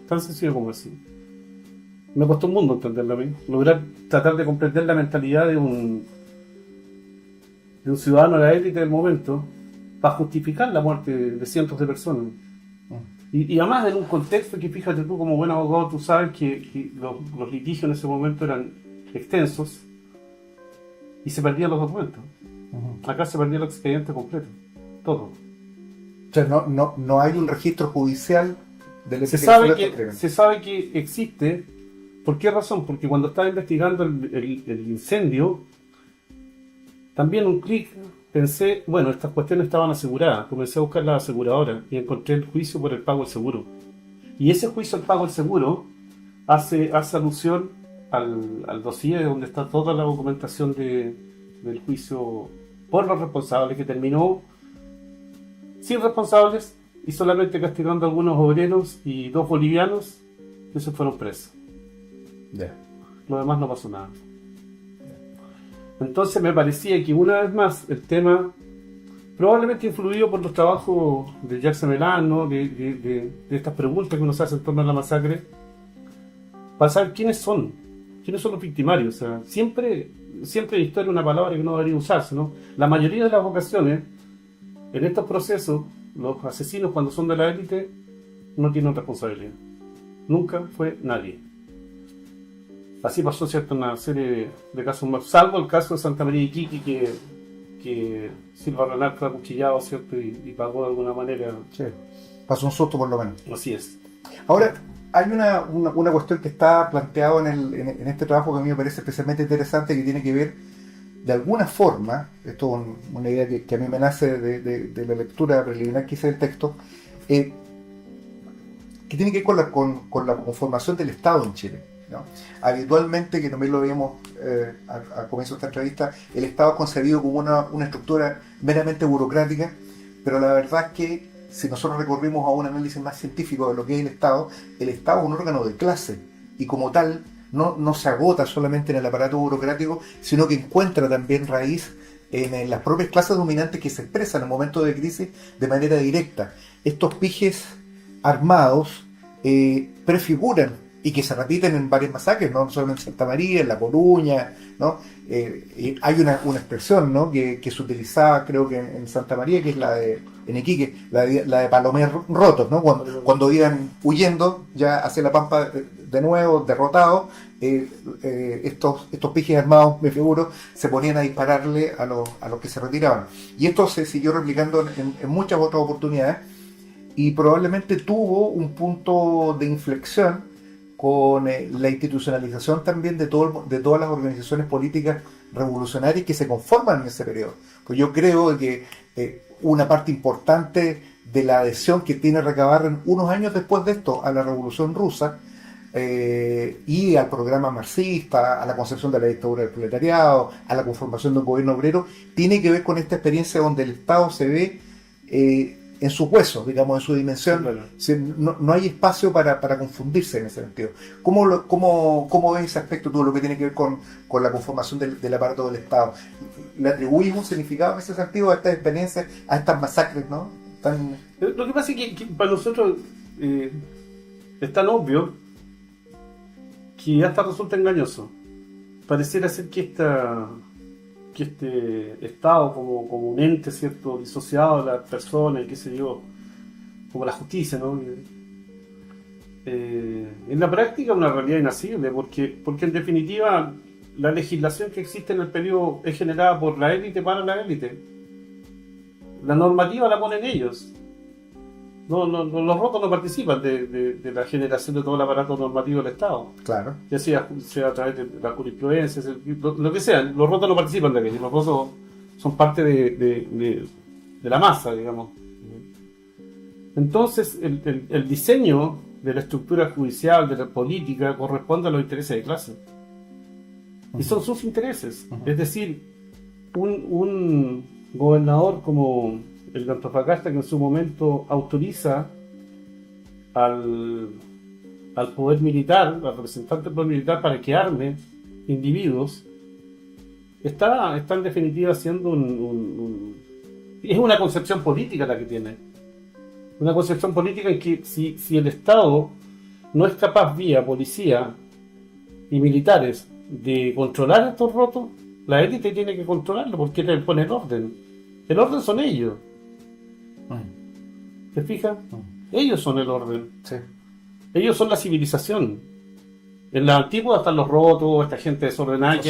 Tan sencillo como así. Me costó un mundo entenderlo a mí. Tratar de comprender la mentalidad de un ciudadano de la élite del momento para justificar la muerte de cientos de personas. Y además en un contexto que, fíjate tú, como buen abogado, tú sabes que los litigios en ese momento eran extensos y se perdían los documentos. Acá se perdía el expediente completo, todo. O sea, no hay un registro judicial del Se sabe que existe. ¿Por qué razón? Porque cuando estaba investigando el incendio, también un clic pensé, bueno, estas cuestiones estaban aseguradas. Comencé a buscar las aseguradoras y encontré el juicio por el pago del seguro. Y ese juicio al pago del seguro hace alusión al dossier donde está toda la documentación del juicio por los responsables, que terminó sin responsables y solamente castigando a algunos obreros y 2 bolivianos que se fueron presos. Lo demás no pasó nada. Entonces me parecía que una vez más el tema, probablemente influido por los trabajos de Jackson Melan, ¿no? de estas preguntas que uno se hace en torno a la masacre, para saber quiénes son los victimarios. O sea, siempre la historia es una palabra que no debería usarse, ¿no? La mayoría de las ocasiones, en estos procesos, los asesinos, cuando son de la élite, no tienen responsabilidad. Nunca fue nadie. Así pasó, ¿cierto?, una serie de casos más, salvo el caso de Santa María de Iquique, que Silva Renal fue acuchillado, ¿cierto?, y pagó de alguna manera. Sí, pasó un susto por lo menos. Así es. Ahora, hay una cuestión que está planteada en este trabajo que a mí me parece especialmente interesante, que tiene que ver, de alguna forma, esto es una idea que a mí me nace de la lectura preliminar que hice del texto, que tiene que ver con la conformación del Estado en Chile, ¿no? Habitualmente, que también lo vimos al comienzo de esta entrevista, el Estado es concebido como una estructura meramente burocrática, pero la verdad es que si nosotros recurrimos a un análisis más científico de lo que es el Estado es un órgano de clase, y como tal no se agota solamente en el aparato burocrático, sino que encuentra también raíz en las propias clases dominantes que se expresan en momentos de crisis de manera directa. Estos pijes armados prefiguran y que se repiten en varias masacres, no solo en Santa María, en La Coruña, ¿no? Hay una expresión, ¿no? que se utilizaba, creo que en Santa María, que es en Iquique, la de Palomés rotos, ¿no? Cuando iban huyendo ya hacia la Pampa de nuevo, derrotados, estos pijes armados, me figuro, se ponían a dispararle a los que se retiraban. Y esto se siguió replicando en muchas otras oportunidades, y probablemente tuvo un punto de inflexión con la institucionalización también de todas las organizaciones políticas revolucionarias que se conforman en ese periodo. Pues yo creo que una parte importante de la adhesión que tiene Recabarren unos años después de esto a la Revolución Rusa, y al programa marxista, a la concepción de la dictadura del proletariado, a la conformación de un gobierno obrero, tiene que ver con esta experiencia donde el Estado se ve en su hueso, digamos, en su dimensión. Claro. No hay espacio para confundirse en ese sentido. ¿Cómo ves ese aspecto tú, lo que tiene que ver con la conformación del aparato del Estado? ¿Le atribuís un significado en ese sentido a estas experiencias, a estas masacres, ¿no? Lo que pasa es que para nosotros es tan obvio que hasta resulta engañoso. Pareciera ser que este Estado como un ente, ¿cierto?, disociado de las personas y qué sé yo, como la justicia, ¿no? En la práctica es una realidad inacible, porque en definitiva la legislación que existe en el periodo es generada por la élite para la élite. La normativa la ponen ellos. Los rotos no participan de la generación de todo el aparato normativo del Estado. Claro. Ya sea a través de la jurisprudencia, lo que sea. Los rotos no participan de aquello. Los rotos son parte de la masa, digamos. Entonces, el diseño de la estructura judicial, de la política, corresponde a los intereses de clase. Y son sus intereses. Es decir, un gobernador como el de Antofagasta, que en su momento autoriza al poder militar, al representante del poder militar, para que arme individuos, está en definitiva haciendo es una concepción política la que tiene. Una concepción política en que si el Estado no es capaz, vía policía y militares, de controlar estos rotos, la élite tiene que controlarlo, porque le pone el orden. El orden son ellos. ¿Te fijas? Ellos son el orden. Sí. Ellos son la civilización. En la antigua están los rotos, esta gente desordenada.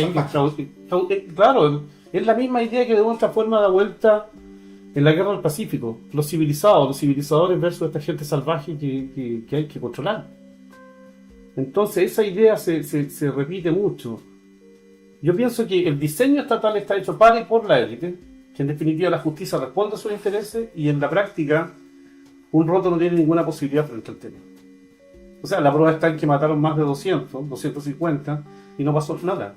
Claro, es la misma idea que de otra forma da vuelta en la guerra del Pacífico. Los civilizadores versus esta gente salvaje que hay que controlar. Entonces esa idea se repite mucho. Yo pienso que el diseño estatal está hecho para y por la élite, que en definitiva la justicia responde a sus intereses, y en la práctica un roto no tiene ninguna posibilidad frente al tema. O sea, la prueba está en que mataron más de 250 y no pasó nada.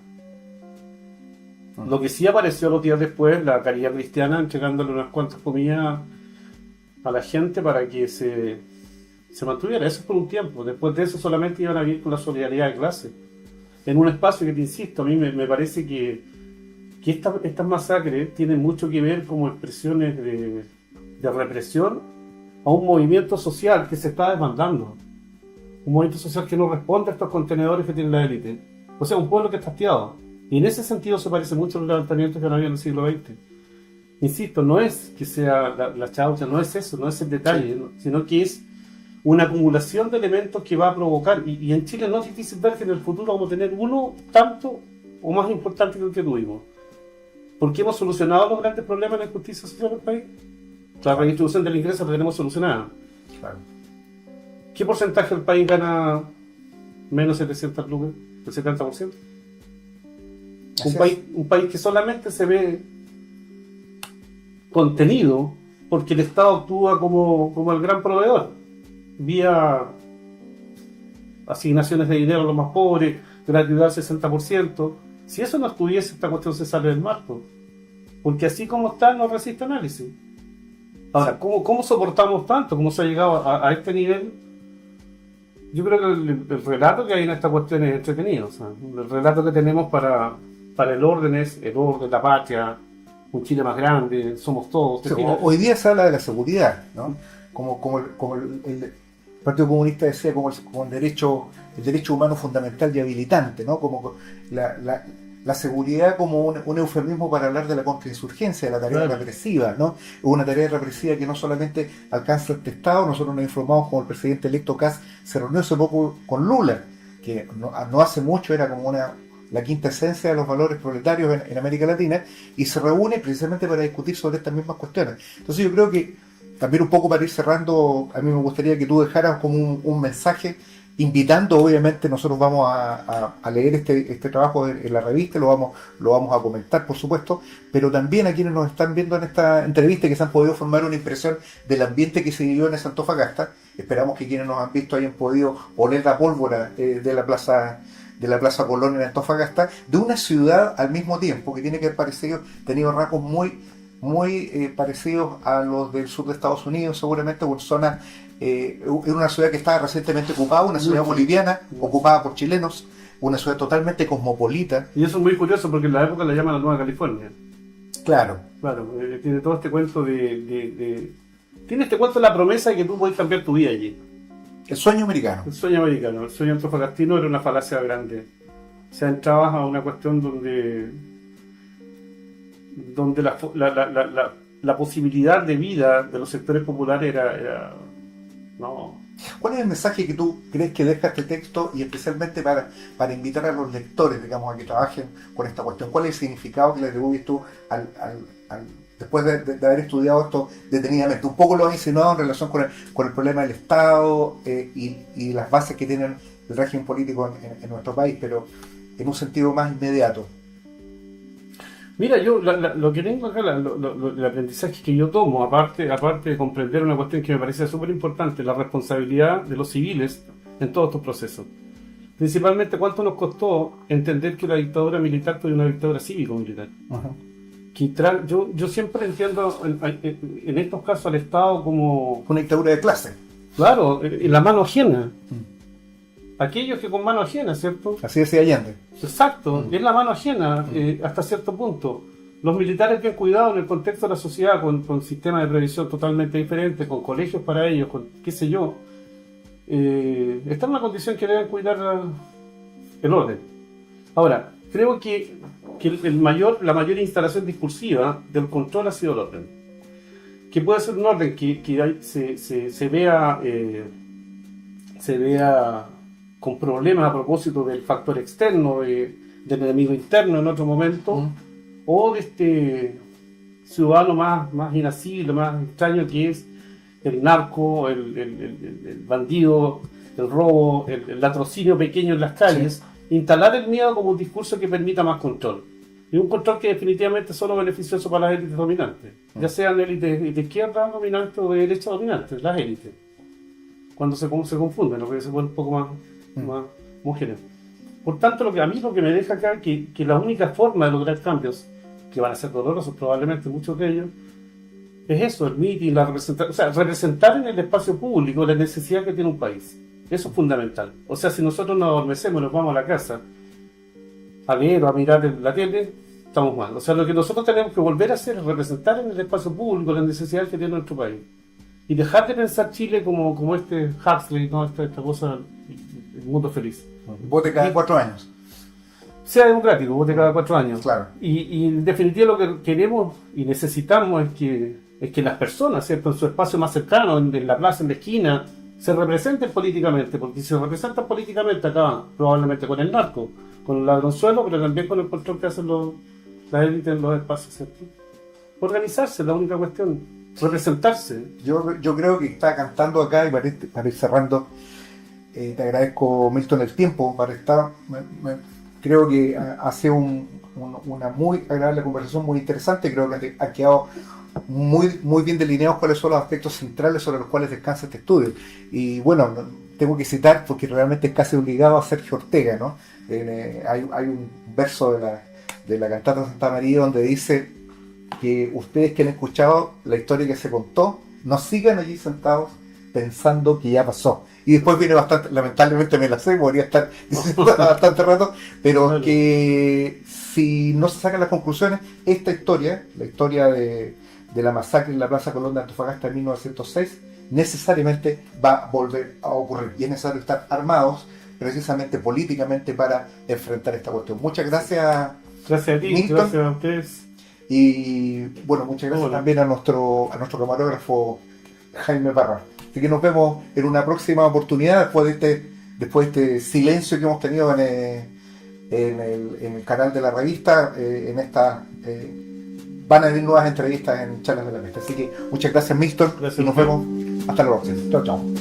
Lo que sí apareció los días después, la Caridad Cristiana entregándole unas cuantas comidas a la gente para que se mantuviera. Eso es por un tiempo. Después de eso solamente iban a vivir con la solidaridad de clase. En un espacio que, te insisto, a mí me parece que estas masacres tienen mucho que ver como expresiones de represión a un movimiento social que se está desbandando. Un movimiento social que no responde a estos contenedores que tiene la élite. O sea, un pueblo que está hastiado. Y en ese sentido se parece mucho a los levantamientos que no había en el siglo XX. Insisto, no es que sea la chaucha, no es eso, no es el detalle, sí, ¿no? Sino que es una acumulación de elementos que va a provocar. Y en Chile no es difícil ver que en el futuro vamos a tener uno tanto o más importante que el que tuvimos. Porque hemos solucionado los grandes problemas de la justicia social del país. La redistribución del ingreso la tenemos solucionada. Claro. ¿Qué porcentaje del país gana menos de 700 lucas? ¿El 70%? Un país que solamente se ve contenido porque el Estado actúa como el gran proveedor, vía asignaciones de dinero a los más pobres, gratuidad al 60%. Si eso no estuviese, esta cuestión se sale del marco, porque así como está no resiste análisis. Ahora, ¿cómo soportamos tanto? ¿Cómo se ha llegado a este nivel? Yo creo que el relato que hay en esta cuestión es entretenido. O sea, el relato que tenemos para el orden es el orden, la patria, un Chile más grande, somos todos. Sí, hoy día se habla de la seguridad, ¿no? Como el Partido Comunista decía, como el derecho el derecho humano fundamental y habilitante, ¿no? Como la seguridad como un eufemismo para hablar de la contrainsurgencia, de la tarea represiva, ¿no? Una tarea represiva que no solamente alcanza este Estado. Nosotros nos informamos como el presidente electo Kast se reunió hace poco con Lula, que no hace mucho era como la quinta esencia de los valores proletarios en América Latina, y se reúne precisamente para discutir sobre estas mismas cuestiones. Entonces yo creo que, también un poco para ir cerrando, a mí me gustaría que tú dejaras como un mensaje invitando. Obviamente nosotros vamos a leer este trabajo en la revista, lo vamos a comentar, por supuesto, pero también a quienes nos están viendo en esta entrevista, que se han podido formar una impresión del ambiente que se vivió en esa Antofagasta. Esperamos que quienes nos han visto hayan podido oler la pólvora de la Plaza Colón en Antofagasta, de una ciudad al mismo tiempo que tiene que haber tenido rasgos muy parecidos a los del sur de Estados Unidos, seguramente, por zonas. En una ciudad que estaba recientemente ocupada, una ciudad boliviana ocupada por chilenos, una ciudad totalmente cosmopolita. Y eso es muy curioso porque en la época la llaman la Nueva California. Claro. Tiene todo este cuento tiene este cuento de la promesa de que tú puedes cambiar tu vida allí. El sueño americano. El sueño americano, el sueño antofagastino era una falacia grande. O sea, entrabas a una cuestión donde la posibilidad de vida de los sectores populares era no. ¿Cuál es el mensaje que tú crees que deja este texto, y especialmente para invitar a los lectores, digamos, a que trabajen con esta cuestión? ¿Cuál es el significado que le atribuyes tú después de haber estudiado esto detenidamente? Un poco lo has insinuado en relación con el problema del Estado y las bases que tiene el régimen político en nuestro país, pero en un sentido más inmediato. Mira, yo lo que tengo acá, el aprendizaje que yo tomo, aparte de comprender una cuestión que me parece súper importante, la responsabilidad de los civiles en todos estos procesos. Principalmente, cuánto nos costó entender que la dictadura militar fue una dictadura cívico-militar. Uh-huh. Yo siempre entiendo en estos casos al Estado como una dictadura de clase. Claro, en la mano ajena. Aquellos que con mano ajena, ¿cierto? Así decía Allende. Exacto, es la mano ajena hasta cierto punto. Los militares bien cuidados en el contexto de la sociedad, con sistemas de previsión totalmente diferentes, con colegios para ellos, con qué sé yo, están en una condición que deben cuidar el orden. Ahora, creo que la mayor instalación discursiva del control ha sido el orden. Que puede ser un orden que se vea con problemas a propósito del factor externo, del enemigo interno en otro momento, o de este ciudadano más inasible, más extraño, que es el narco, el bandido, el robo, el latrocinio pequeño en las calles. Sí. Instalar el miedo como un discurso que permita más control. Y un control que definitivamente es solo beneficioso para las élites dominantes, ya sean élites de izquierda dominantes o de derecha dominantes, las élites. Cuando se confunden, lo que se vuelve un poco más homogéneo. Por tanto, lo que me deja acá que la única forma de lograr cambios, que van a ser dolorosos probablemente muchos de ellos, es eso, el meeting, representar en el espacio público la necesidad que tiene un país. Eso es fundamental. O sea, si nosotros nos adormecemos y nos vamos a la casa a leer o a mirar la tele, estamos mal. O sea, lo que nosotros tenemos que volver a hacer es representar en el espacio público las necesidades que tiene nuestro país. Y dejar de pensar Chile como este Huxley, ¿no? esta cosa, el mundo feliz. Vote cada 4 años. Sea democrático, vote cada 4 años. Claro. Y en definitiva lo que queremos y necesitamos es que las personas, ¿cierto?, en su espacio más cercano, en la plaza, en la esquina, se representen políticamente, porque si se representan políticamente acaban probablemente con el narco, con el ladronzuelo, pero también con el control que hacen las élites en los espacios, ¿cierto? Organizarse es la única cuestión, representarse. Yo creo que está cantando acá, y para ir cerrando, te agradezco, Milton, el tiempo para estar. Creo que ha sido una muy agradable conversación, muy interesante. Creo que ha quedado muy bien delineados cuáles son los aspectos centrales sobre los cuales descansa este estudio. Y bueno, tengo que citar, porque realmente es casi obligado, a Sergio Ortega, ¿no? Hay un verso de la cantata Santa María donde dice que ustedes que han escuchado la historia que se contó, no sigan allí sentados pensando que ya pasó. Y después viene bastante, lamentablemente me la sé, podría estar diciendo bastante rato, pero que si no se sacan las conclusiones, esta historia, la historia de la masacre en la Plaza Colón de Antofagasta en 1906, necesariamente va a volver a ocurrir. Y es necesario estar armados precisamente políticamente para enfrentar esta cuestión. Muchas gracias. Gracias a ti, Milton. gracias a ustedes. Y bueno, muchas gracias Hola. también a nuestro camarógrafo Jaime Parra. Así que nos vemos en una próxima oportunidad después de este silencio que hemos tenido en el canal de la revista. Van a venir nuevas entrevistas en Charlas de la Peste. Así que muchas gracias, Milton, Gracias y nos a usted. vemos hasta la próxima. Chao, chao.